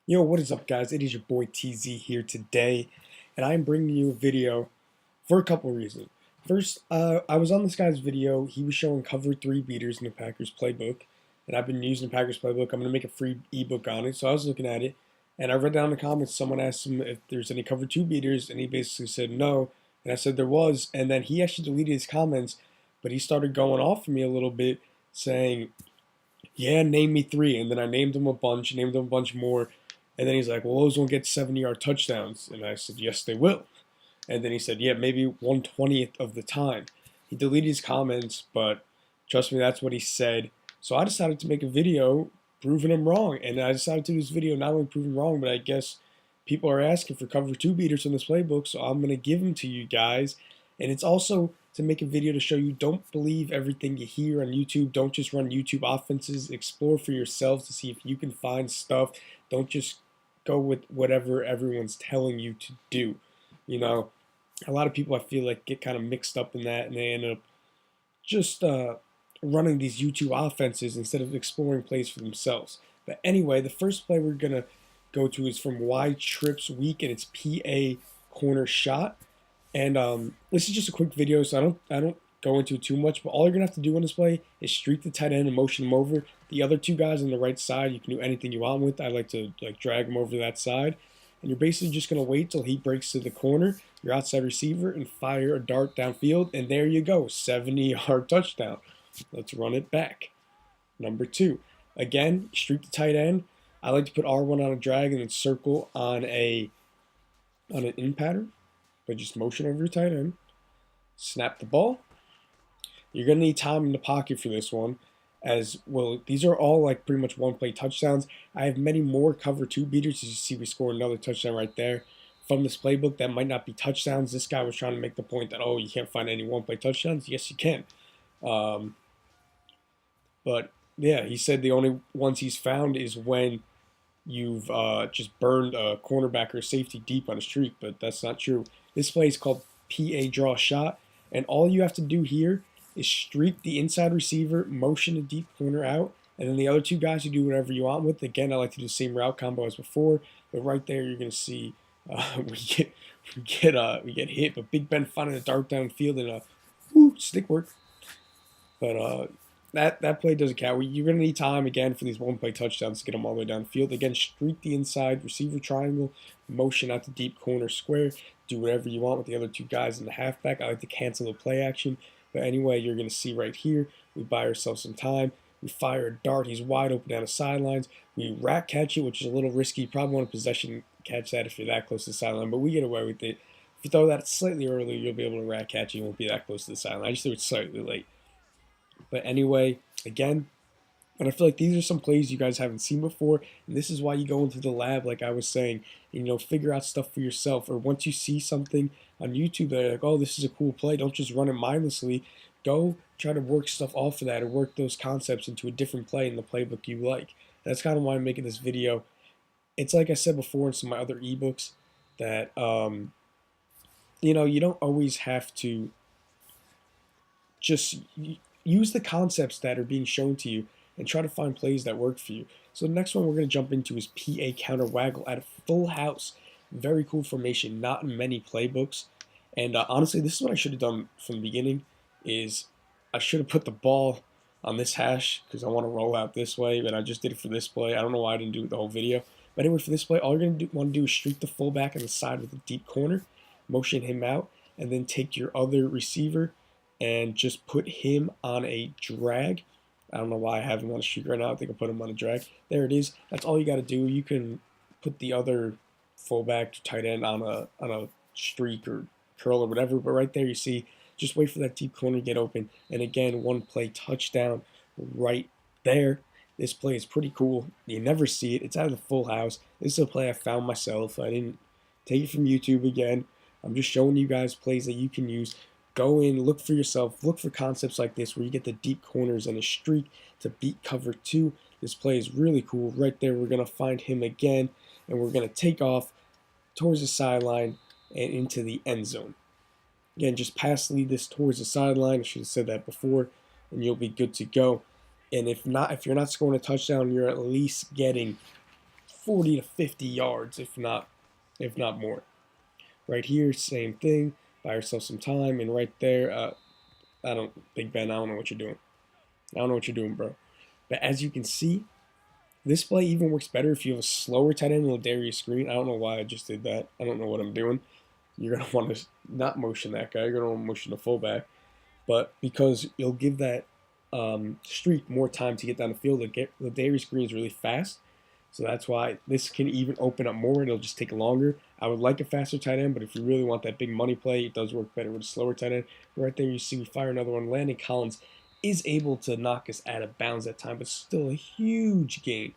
Yo, what is up, guys? It is your boy TZ here today, and I'm bringing you a video for a couple reasons. First, I was on this guy's video. He was showing cover 3 beaters in the Packers playbook, and I've been using the Packers playbook. I'm going to make a free ebook on it, so I was looking at it, and I read down in the comments, someone asked him if there's any cover 2 beaters, and he basically said no, and I said there was, and then he actually deleted his comments, but he started going off of me a little bit, saying, yeah, name me 3, and then I named him a bunch, named him a bunch more, and then he's like, well, those won't get 70-yard touchdowns. And I said, yes, they will. And then he said, yeah, maybe 1/20th of the time. He deleted his comments, but trust me, that's what he said. So I decided to make a video proving him wrong. And I decided to do this video not only proving wrong, but I guess people are asking for cover 2 beaters in this playbook, so I'm going to give them to you guys. And it's also to make a video to show you don't believe everything you hear on YouTube. Don't just run YouTube offenses. Explore for yourself to see if you can find stuff. Don't just go with whatever everyone's telling you to do. You know, a lot of people I feel like get kind of mixed up in that, and they end up just running these YouTube offenses instead of exploring plays for themselves. But anyway, the first play we're gonna go to is from Y Trips Week, and it's PA corner shot. And this is just a quick video, so I don't go into it too much. But all you're gonna have to do on this play is streak the tight end and motion him over. The other two guys on the right side, you can do anything you want with. I like to drag him over to that side, and you're basically just gonna wait till he breaks to the corner, your outside receiver, and fire a dart downfield. And there you go, 70-yard touchdown. Let's run it back. Number 2, again, streak the tight end. I like to put R1 on a drag and then circle on an in pattern. But just motion over your tight end, snap the ball. You're going to need time in the pocket for this one, as well. These are all like pretty much one-play touchdowns. I have many more cover 2 beaters. As you see, we score another touchdown right there from this playbook. That might not be touchdowns. This guy was trying to make the point that, oh, you can't find any one-play touchdowns. Yes, you can. But yeah, he said the only ones he's found is when you've just burned a cornerback or a safety deep on a streak, but that's not true. This play is called PA draw shot, and all you have to do here is streak the inside receiver, motion a deep corner out, and then the other two guys you do whatever you want with. Again, I like to do the same route combo as before, but right there you're going to see we get hit, but Big Ben finding a dart downfield and stick work. But that play doesn't count. You're going to need time again for these one-play touchdowns to get them all the way downfield. Again, streak the inside receiver triangle, motion out the deep corner square, do whatever you want with the other two guys in the halfback. I like to cancel the play action. But anyway, you're going to see right here, we buy ourselves some time. We fire a dart. He's wide open down the sidelines. We rack catch it, which is a little risky. You probably want a possession catch that if you're that close to the sideline, but we get away with it. If you throw that slightly earlier, you'll be able to rack catch it. You won't be that close to the sideline. I just threw it slightly late. But anyway, again, and I feel like these are some plays you guys haven't seen before, and this is why you go into the lab, like I was saying, and figure out stuff for yourself. Or once you see something on YouTube that like, oh, this is a cool play, don't just run it mindlessly. Go try to work stuff off of that or work those concepts into a different play in the playbook you like. That's kind of why I'm making this video. It's like I said before in some of my other ebooks that you don't always have to just use the concepts that are being shown to you and try to find plays that work for you. So the next one we're going to jump into is PA counter waggle at a full house. Very cool formation, not in many playbooks. And honestly, this is what I should have done from the beginning, is I should have put the ball on this hash because I want to roll out this way, but I just did it for this play. I don't know why I didn't do it the whole video. But anyway, for this play, all you're going to want to do is streak the fullback on the side with a deep corner, motion him out, and then take your other receiver and just put him on a drag. I don't know why I have him on a streak right now. I think I put him on a drag. There it is. That's all you got to do. You can put the other fullback to tight end on a streak or curl or whatever. But right there you see, just wait for that deep corner to get open. And again, one play touchdown right there. This play is pretty cool. You never see it. It's out of the full house. This is a play I found myself. I didn't take it from YouTube again. I'm just showing you guys plays that you can use. Go in, look for yourself, look for concepts like this where you get the deep corners and a streak to beat cover 2. This play is really cool. Right there, we're going to find him again, and we're going to take off towards the sideline and into the end zone. Again, just pass lead this towards the sideline. I should have said that before, and you'll be good to go. And if you're not scoring a touchdown, you're at least getting 40 to 50 yards, if not more. Right here, same thing. Buy yourself some time, and right there, Big Ben, I don't know what you're doing. I don't know what you're doing, bro. But as you can see, this play even works better if you have a slower tight end than Darius Green. I don't know why I just did that. I don't know what I'm doing. You're going to want to not motion that guy. You're going to want to motion the fullback. But because you'll give that streak more time to get down the field, Darius Green is really fast. So that's why this can even open up more. It'll just take longer. I would like a faster tight end, but if you really want that big money play, it does work better with a slower tight end. Right there, you see we fire another one. Landon Collins is able to knock us out of bounds that time, but still a huge gain.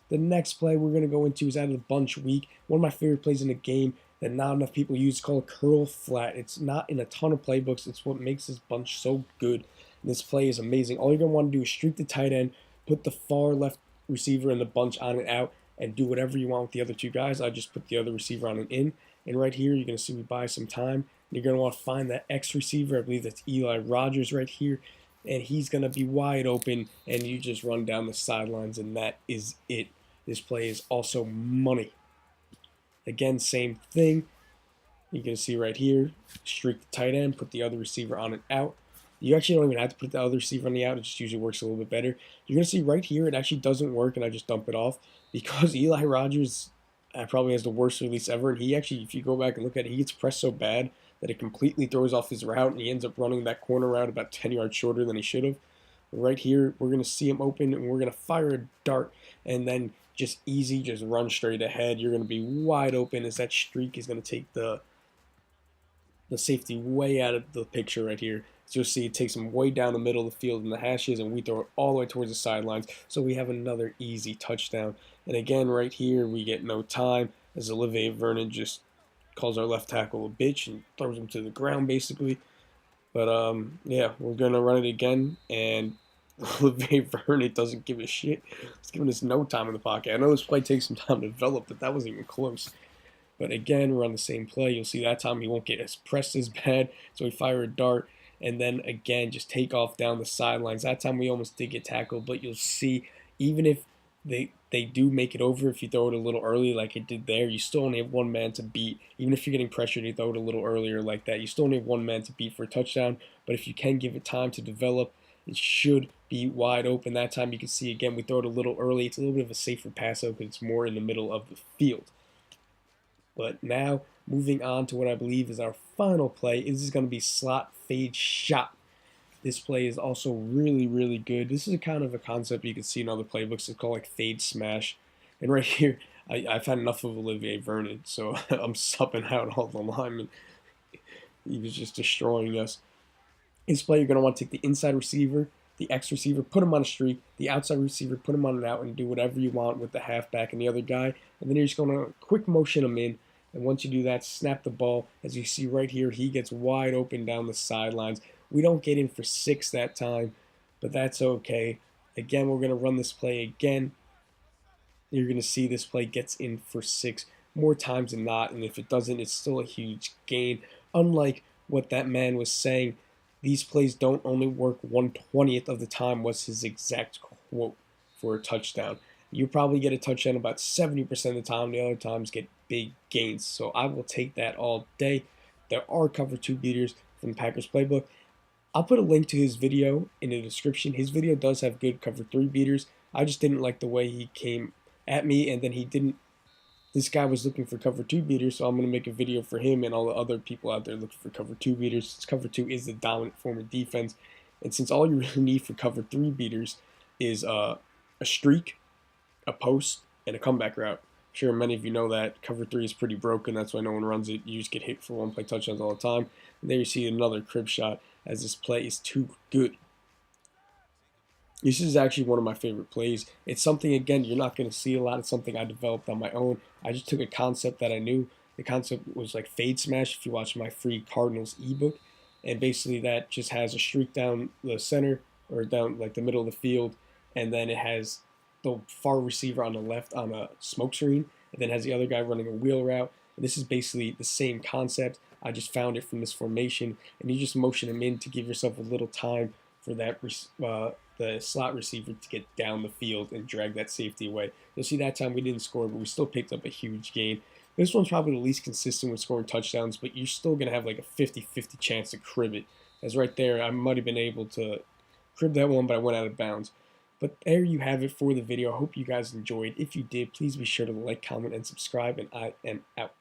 The next play we're going to go into is out of the bunch week. One of my favorite plays in the game that not enough people use is called curl flat. It's not in a ton of playbooks. It's what makes this bunch so good. And this play is amazing. All you're going to want to do is streak the tight end, put the far left receiver in the bunch on and out, and do whatever you want with the other two guys. I just put the other receiver on and in. And right here, you're going to see we buy some time. You're going to want to find that X receiver. I believe that's Eli Rogers right here. And he's going to be wide open, and you just run down the sidelines, and that is it. This play is also money. Again, same thing. You can see right here, streak the tight end, put the other receiver on and out. You actually don't even have to put the other receiver on the out. It just usually works a little bit better. You're going to see right here, it actually doesn't work, and I just dump it off because Eli Rogers probably has the worst release ever. And he actually, if you go back and look at it, he gets pressed so bad that it completely throws off his route, and he ends up running that corner route about 10 yards shorter than he should have. Right here, we're going to see him open, and we're going to fire a dart, and then just easy, just run straight ahead. You're going to be wide open as that streak is going to take the safety way out of the picture right here. So you'll see it takes him way down the middle of the field in the hashes, and we throw it all the way towards the sidelines. So we have another easy touchdown. And again, right here, we get no time as Olivier Vernon just calls our left tackle a bitch and throws him to the ground, basically. But, yeah, we're going to run it again, and Olivier Vernon doesn't give a shit. He's giving us no time in the pocket. I know this play takes some time to develop, but that wasn't even close. But again, we're on the same play. You'll see that time he won't get as pressed as bad, so we fire a dart, and then again, just take off down the sidelines. That time we almost did get tackled, but you'll see, even if they do make it over, if you throw it a little early like it did there, you still only have one man to beat. Even if you're getting pressured, you throw it a little earlier like that, you still only have one man to beat for a touchdown. But if you can give it time to develop, it should be wide open. That time you can see, again, we throw it a little early. It's a little bit of a safer pass though because it's more in the middle of the field. But now, moving on to what I believe is our final play. This is going to be slot fade shot. This play is also really, really good. This is a kind of a concept you can see in other playbooks. It's called like fade smash. And right here, I've had enough of Olivier Vernon, so I'm subbing out all the linemen. He was just destroying us. This play, you're going to want to take the inside receiver, the X receiver, put him on a streak, the outside receiver, put him on an out, and do whatever you want with the halfback and the other guy. And then you're just going to quick motion him in. And once you do that, snap the ball. As you see right here, he gets wide open down the sidelines. We don't get in for 6 that time, but that's okay. Again, we're going to run this play again. You're going to see this play gets in for 6 more times than not, and if it doesn't, it's still a huge gain. Unlike what that man was saying, these plays don't only work 1/20th of the time was his exact quote for a touchdown. You probably get a touchdown about 70% of the time. The other times get big gains. So I will take that all day. There are cover 2 beaters from the Packers playbook. I'll put a link to his video in the description. His video does have good cover 3 beaters. I just didn't like the way he came at me, and then he didn't. This guy was looking for cover 2 beaters, so I'm going to make a video for him and all the other people out there looking for cover 2 beaters. Since cover 2 is the dominant form of defense, and since all you really need for cover 3 beaters is a streak, a post, and a comeback route. I'm sure many of you know that cover 3 is pretty broken. That's why no one runs it. You just get hit for one-play touchdowns all the time. And there you see another crib shot, as this play is too good. This is actually one of my favorite plays. It's something, again, you're not going to see a lot. It's something I developed on my own. I just took a concept that I knew. The concept was like fade smash, if you watch my free Cardinals ebook. And basically that just has a streak down the center, or down like the middle of the field, and then it has the far receiver on the left on a smoke screen, and then has the other guy running a wheel route. And this is basically the same concept. I just found it from this formation, and you just motion him in to give yourself a little time for the slot receiver to get down the field and drag that safety away. You'll see that time we didn't score, but we still picked up a huge gain. This one's probably the least consistent with scoring touchdowns, but you're still going to have like a 50-50 chance to crib it. As right there, I might have been able to crib that one, but I went out of bounds. But there you have it for the video. I hope you guys enjoyed. If you did, please be sure to like, comment, and subscribe, and I am out.